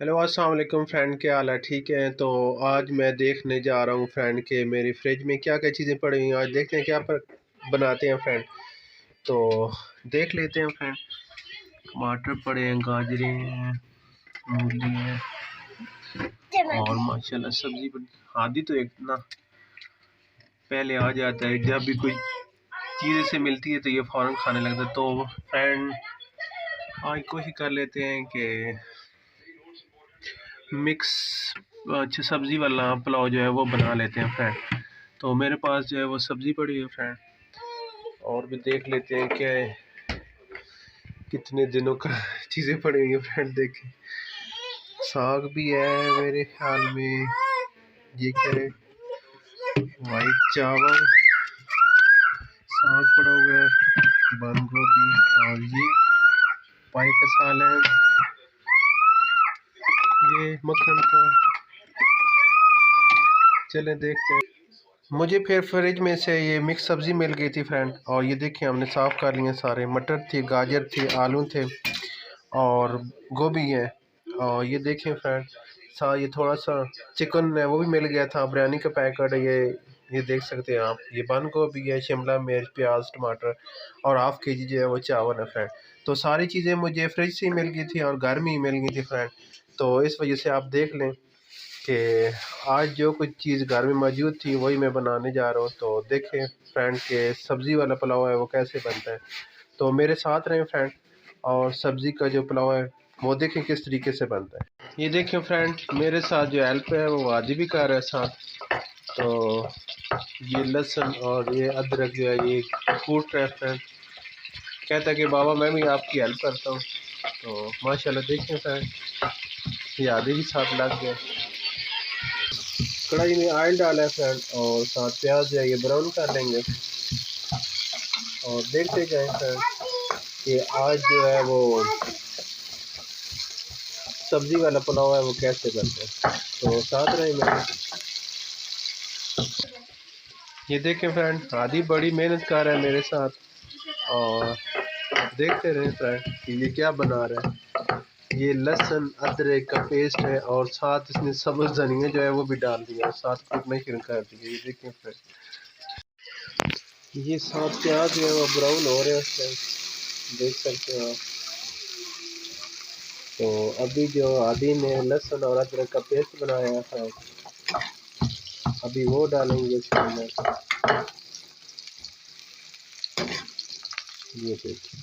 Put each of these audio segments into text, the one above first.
Hello अस्सलाम वालेकुम friend, क्या हाल है? ठीक है। तो आज मैं देखने जा रहा हूँ फ्रेंड के मेरी फ्रिज में क्या क्या चीज़ें पड़ी हुई हैं। आज देखते हैं क्या बनाते हैं फ्रेंड। तो देख लेते हैं फ्रेंड। टमाटर पड़े हैं, गाजरें हैं, मूली है और माशाल्लाह सब्जी पड़ी। आदि तो एक ना पहले आ जाता है, जब भी कोई चीज़ से मिलती है तो ये फ़ौरन खाने लगता है। तो फ्रेंड आज कोशिश कर लेते हैं कि मिक्स अच्छा सब्ज़ी वाला पुलाव जो है वो बना लेते हैं फ्रेंड। तो मेरे पास जो है वो सब्ज़ी पड़ी है फ्रेंड, और भी देख लेते हैं क्या है, कितने दिनों का चीज़ें पड़ी हुई हैं फ्रेंड। देखें, साग भी है मेरे ख्याल में, ये क्या है, वाइट चावल, साग पड़ा हुआ है, बंद गोभी, और ये पाई का सालन, ये मक्खन का। चलें देखते हैं। मुझे फिर फ्रिज में से ये मिक्स सब्ज़ी मिल गई थी फ्रेंड, और ये देखिए हमने साफ़ कर लिए सारे। मटर थी, गाजर थी, आलू थे और गोभी है। और ये देखें फ्रेंड, ये थोड़ा सा चिकन है वो भी मिल गया था, बिरयानी का पैकेट है ये देख सकते हैं आप। ये बंद गोभी है, शिमला मिर्च, प्याज, टमाटर और हाफ़ केजी जो है वो चावल है फ्रेंड। तो सारी चीज़ें मुझे फ्रिज से ही मिल गई थी और घर में ही मिल गई थी फ्रेंड। तो इस वजह से आप देख लें कि आज जो कुछ चीज़ घर में मौजूद थी वही मैं बनाने जा रहा हूँ। तो देखें फ्रेंड के सब्ज़ी वाला पुलाव है वो कैसे बनता है। तो मेरे साथ रहें फ्रेंड, और सब्ज़ी का जो पुलाव है वो देखें किस तरीके से बनता है। ये देखें फ्रेंड, मेरे साथ जो हेल्प है वो आदि भी कर रहा है साथ। तो ये लहसुन और ये अदरक जो है ये कूट रहा है फ्रेंड, कहता है कि बाबा मैं भी आपकी हेल्प करता हूँ। तो माशाल्लाह देखें फ्रेंड, ये आदि भी साथ लग गया। कढ़ाई में ऑयल डाला है फ्रेंड, और साथ प्याज जो है ये ब्राउन कर लेंगे। और देखते जाएं फ्रेंड कि आज जो है वो सब्ज़ी वाला पुलाव है वो कैसे बनता है। तो साथ रहे मेरे। ये देखें फ्रेंड, आदि बड़ी मेहनत कर रहा है मेरे साथ, और देखते रहे फ्रेंड कि ये क्या बना रहा है। ये लहसुन अदरक का पेस्ट है, और साथ इसमें सब्ज़ धनिया जो है वो भी डाल दिया, साथ कूटना शुरू कर दिया। ये देखें फ्रेंड, ये साथ प्याज जो है वो ब्राउन हो रहे हैं, देख सकते हो आप। तो अभी जो आदि ने लहसुन और अदरक का पेस्ट बनाया है, अभी वो डालेंगे इसके अंदर। ये देखिए,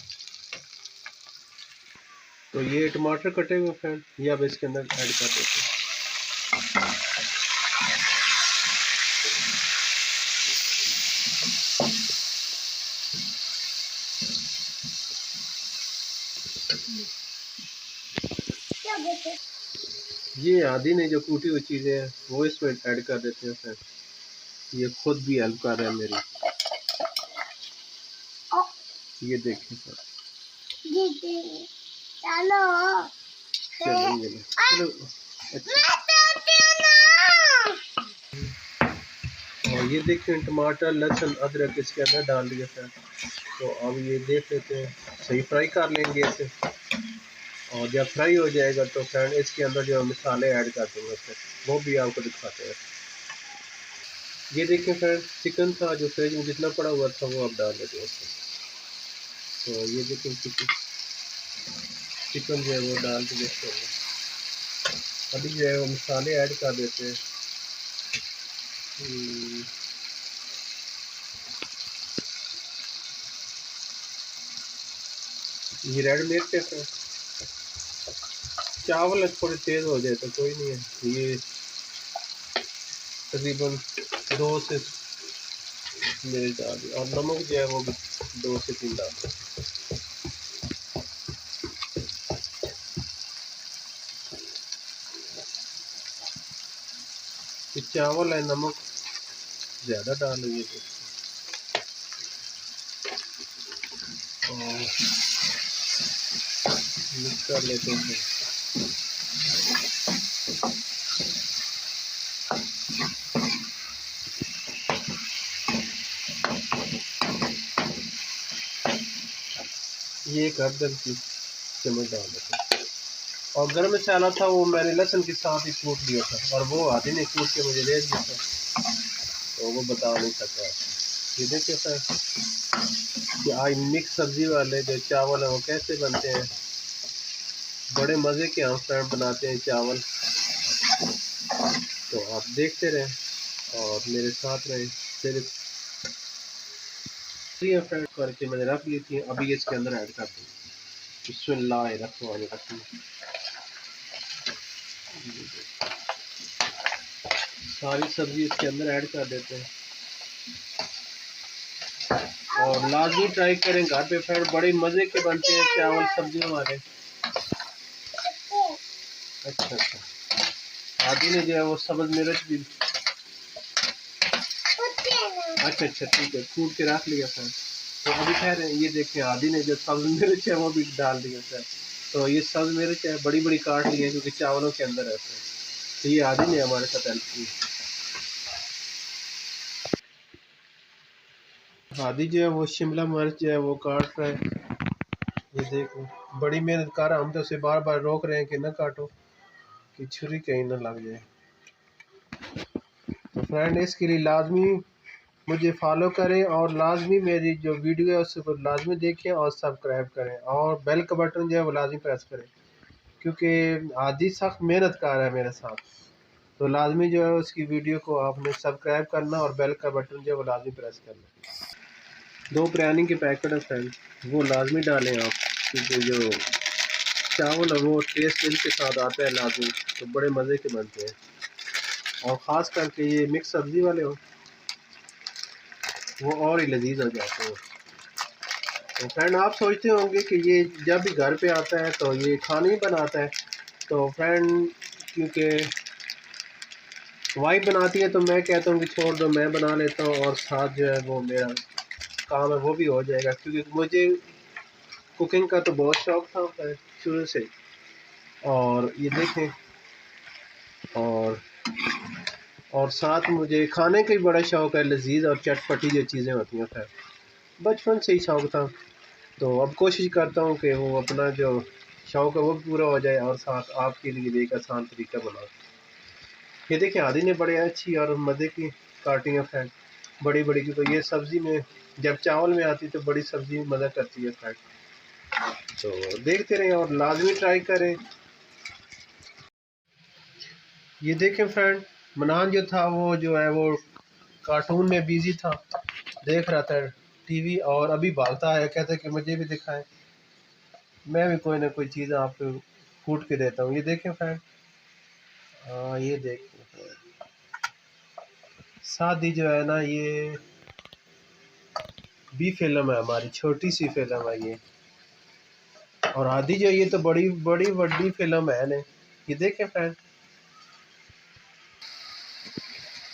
तो ये टमाटर कटे हुए फ्रेंड ये अब इसके अंदर ऐड कर देते हैं। ये आदि ने जो कूटी हुई चीज़ें हैं वो इसमें ऐड कर देते हैं फ्रेंड। ये खुद भी हेल्प कर रहा है मेरी। ये देखिए सर, चलो चलो चलो, अच्छा। और ये देखिए टमाटर लहसुन अदरक इसके अंदर डाल दिया सर। तो अब ये देख लेते हैं, सही फ्राई कर लेंगे इसे। और जब फ्राई हो जाएगा तो फ्रेंड इसके अंदर जो मसाले ऐड कर देंगे फिर वो भी आपको दिखाते हैं। ये देखिए फ्रेंड, चिकन था जो फ्रिज में जितना पड़ा हुआ था वो आप डाल देते हैं उसमें। तो ये देखिए चिकन जो है वो डाल के देखते हैं। अभी जो है वो मसाले ऐड कर देते हैं। ये रेड मिर्च है फ्रेंड, चावल थोड़े तेज़ हो जाए तो कोई नहीं है। ये तकरीबन 2 से मेरे डाल दिया, और नमक जो है वो 2 से 3 डाल दिया। ये चावल है, नमक ज़्यादा डाल रही है और मिक्स कर लेते हैं। ये एक अदरक की चम्मच डाल देते हैं, और गरम मसाला था वो मैंने लहसुन के साथ ही कूट लिया था, और वो आदि ने कूट के मुझे दे दिया था, तो वो बता नहीं सकता। ये देखिए सर कि आज मिक्स सब्ज़ी वाले जो चावल हैं वो कैसे बनते हैं। बड़े मज़े के हम फ्रेंड बनाते हैं चावल, तो आप देखते रहें और मेरे साथ रहें। फिर फ्रेंड करके मैंने रख ली थी, अभी इसके अंदर ऐड कर दूँ। बिस्मिल्लाहिर्रहमानिर्रहीम। सारी सब्ज़ी इसके अंदर ऐड कर देते हैं, और लाजमी ट्राई करें घर पे फ्रेंड, बड़े मज़े के बनते हैं चावल सब्ज़ी हमारे। अच्छा अच्छा, आदि ने जो है वो सब्ज़ मिर्च भी, अच्छा अच्छा ठीक है, कूट के रख लिया सर। तो अभी खैर ये देखें आदि ने जो सब्ज़ मिर्च है वो भी डाल दिया सर। तो ये सब्ज़ मिर्च है बड़ी बड़ी काट ली है क्योंकि चावलों के अंदर रहते हैं, तो ये आदि ने हमारे साथ हेल्प की। आदि जो है वो शिमला मिर्च जो है वो काट रहा है, ये देखो बड़ी मेहनत कर रहा, हम तो उसे बार बार रोक रहे हैं कि न काटो, कि छुरी कहीं ना लग जाए। तो फ्रेंड इसके लिए लाजमी मुझे फॉलो करें, और लाजमी मेरी जो वीडियो है उसको लाजमी देखें और सब्सक्राइब करें, और बेल का बटन जो है वो लाजमी प्रेस करें, क्योंकि आदि सख्त मेहनत कर रहा है मेरे साथ। तो लाजमी जो है उसकी वीडियो को आपने सब्सक्राइब करना और बेल का बटन जो है वो लाजमी प्रेस करना। 2 बिरयानी के पैकेट है फ्रेंड, वो लाजमी डालें आप, क्योंकि जो चावल है वो टेस्ट इनके साथ आता है लाजमी, तो बड़े मज़े के बनते हैं। और ख़ास करके ये मिक्स सब्ज़ी वाले हो वो और ही लजीज हो जाते हैं। तो फ्रेंड आप सोचते होंगे कि ये जब भी घर पे आता है तो ये खाना ही बनाता है, तो फ्रेंड क्योंकि वाइफ बनाती है तो मैं कहता हूँ कि छोड़ दो, मैं बना लेता हूँ, और साथ जो है वो मेरा काम है वो भी हो जाएगा, क्योंकि मुझे कुकिंग का तो बहुत शौक था शुरू से। और ये देखें, और साथ मुझे खाने का ही बड़ा शौक है, लजीज और चटपटी जो चीज़ें होती हैं खैर बचपन से ही शौक था। तो अब कोशिश करता हूँ कि वो अपना जो शौक है वो भी पूरा हो जाए, और साथ आपके लिए भी एक आसान तरीका बनाओ। ये देखिए आदि ने बड़े अच्छी और मज़े की काटी है फ्रेंड, बड़ी बड़ी, क्योंकि ये सब्ज़ी में जब चावल में आती तो बड़ी सब्ज़ी मज़ा करती है फ्रेंड। तो देखते रहें और लाजमी ट्राई करें। ये देखें फ्रेंड, मनान जो था वो जो है वो कार्टून में बिजी था, देख रहा था टीवी, और अभी भागता है कहता है कि मुझे भी दिखाएं, मैं भी कोई ना कोई चीज़ आपको कूट के देता हूँ। ये देखें फ्रेंड, हाँ ये देखें, शादी जो है ना ये बी फिल्म है हमारी, छोटी सी फिल्म है ये, और आदि जो ये तो बड़ी बड़ी बड़ी फिल्म है ने। ये देखें फ्रेंड,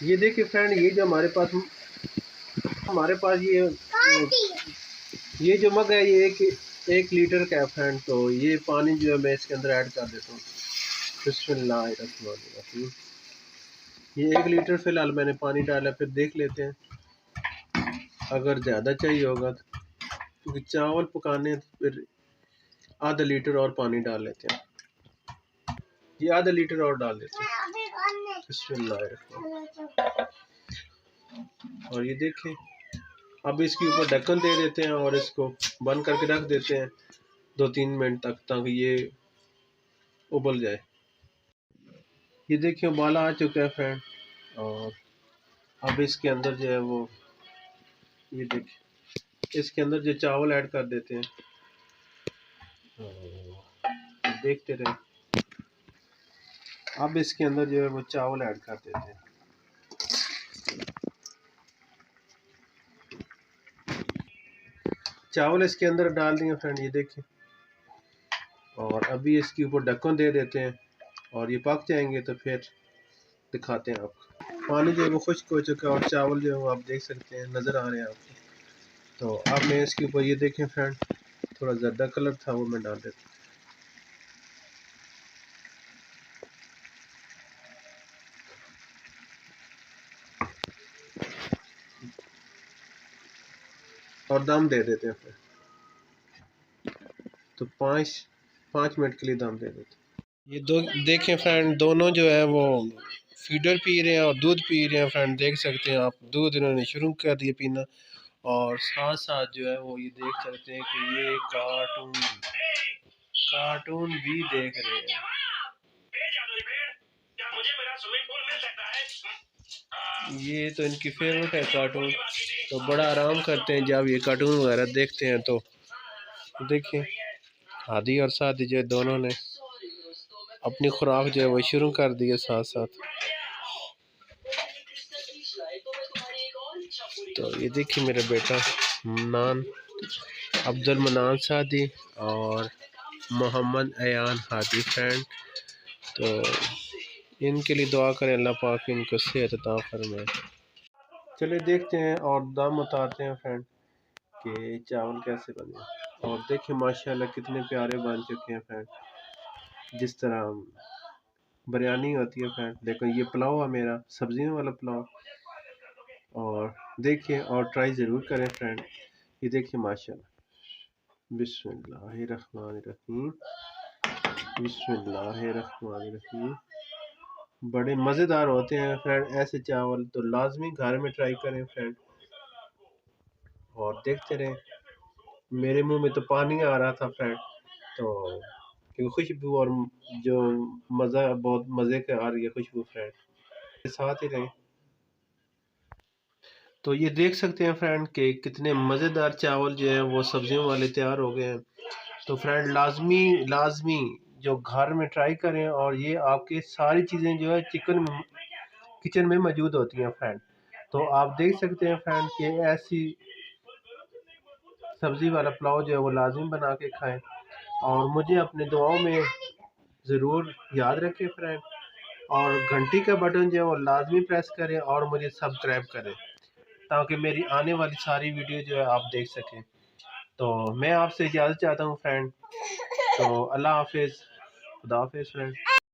ये देखिए फ्रेंड, ये जो हमारे पास ये जो मग है ये 1 लीटर का है फ्रेंड, तो ये पानी जो है मैं इसके अंदर ऐड कर देता हूँ। बिस्मिल्लाहिर्रहमानिर्रहीम। ये 1 लीटर फिलहाल मैंने पानी डाला, फिर देख लेते हैं अगर ज़्यादा चाहिए होगा तो, क्योंकि चावल पकाने हैं तो फिर आधा लीटर और पानी डाल लेते हैं। ये आधा लीटर और डाल देते हैं। बिस्मिल्लाहिर्रहमानिर्रहीम। और ये देखें, अब इसके ऊपर ढक्कन दे देते हैं और इसको बंद करके रख देते हैं 2-3 मिनट तक, ताकि ये उबल जाए। ये देखिए उबाला आ चुका है फ्रेंड, और अब इसके अंदर जो है वो, ये देखिए इसके अंदर जो चावल ऐड कर देते हैं, और देखते रहे। अब इसके अंदर जो है वो चावल ऐड कर देते हैं। चावल इसके अंदर डाल दिए फ्रेंड, ये देखिए, और अभी इसके ऊपर ढक्कन दे देते हैं, और ये पक जाएंगे तो फिर दिखाते हैं आपको। पानी जो है वो खुश्क हो चुका है, और चावल जो है वो आप देख सकते हैं, नज़र आ रहे हैं आपको। तो अब मैं इसके ऊपर ये देखें फ्रेंड, थोड़ा ज़्यादा कलर था वो मैं डाल देता हूँ, और दम दे देते हैं फिर। तो 5 मिनट के लिए दम दे देते हैं। ये दो देखें फ्रेंड, दोनों जो है वो फीडर पी रहे हैं और दूध पी रहे हैं फ्रेंड। देख सकते हैं आप, दूध इन्होंने शुरू कर दिया पीना। और साथ साथ जो है वो ये देख सकते हैं कि ये कार्टून कार्टून भी देख रहे हैं। ये तो इनकी फेवरेट है कार्टून, तो बड़ा आराम करते हैं जब ये कार्टून वगैरह देखते हैं। तो देखिए हादी और सादी जो है दोनों ने अपनी खुराक जो है वो शुरू कर दी है साथ साथ। तो ये देखिए मेरा बेटा मनान, अब्दुल मनान सादी और मोहम्मद अयान हादी फ्रेंड। तो इनके लिए दुआ करें अल्लाह पाक इनको सेहत अता फरमाए। चलिए देखते हैं और दाम उतारते हैं फ्रेंड कि चावल कैसे बने। और देखिए माशाल्लाह कितने प्यारे बन चुके हैं फ्रेंड। जिस तरह बिरयानी होती है फ्रेंड, देखो ये पुलाव है मेरा, सब्जियों वाला पुलाव। और देखिए और ट्राई ज़रूर करें फ्रेंड। ये देखिए माशाल्लाह, बिस्मिल्लाहिर्रहमानिर्रहीम, बिस्मिल्लाहिर्रहमानिर्रहीम। बड़े मज़ेदार होते हैं फ्रेंड ऐसे चावल, तो लाजमी घर में ट्राई करें फ्रेंड और देखते रहें। मेरे मुंह में तो पानी आ रहा था फ्रेंड, तो क्योंकि खुशबू और जो मज़ा, बहुत मज़े का आ रही है खुशबू फ्रेंड। साथ ही रहें। तो ये देख सकते हैं फ्रेंड कि कितने मज़ेदार चावल जो है वो सब्जियों वाले तैयार हो गए हैं। तो फ्रेंड लाजमी लाजमी जो घर में ट्राई करें। और ये आपके सारी चीज़ें जो है किचन में मौजूद होती हैं फ्रेंड। तो आप देख सकते हैं फ्रेंड कि ऐसी सब्ज़ी वाला पुलाव जो है वो लाजमी बना के खाएं। और मुझे अपने दुआओं में ज़रूर याद रखें फ्रेंड। और घंटी का बटन जो है वो लाजमी प्रेस करें और मुझे सब्सक्राइब करें, ताकि मेरी आने वाली सारी वीडियो जो है आप देख सकें। तो मैं आपसे इजाज़त चाहता हूँ फ्रेंड। तो अल्लाह हाफिज़, खुदा हाफिज़ फ्रेंड।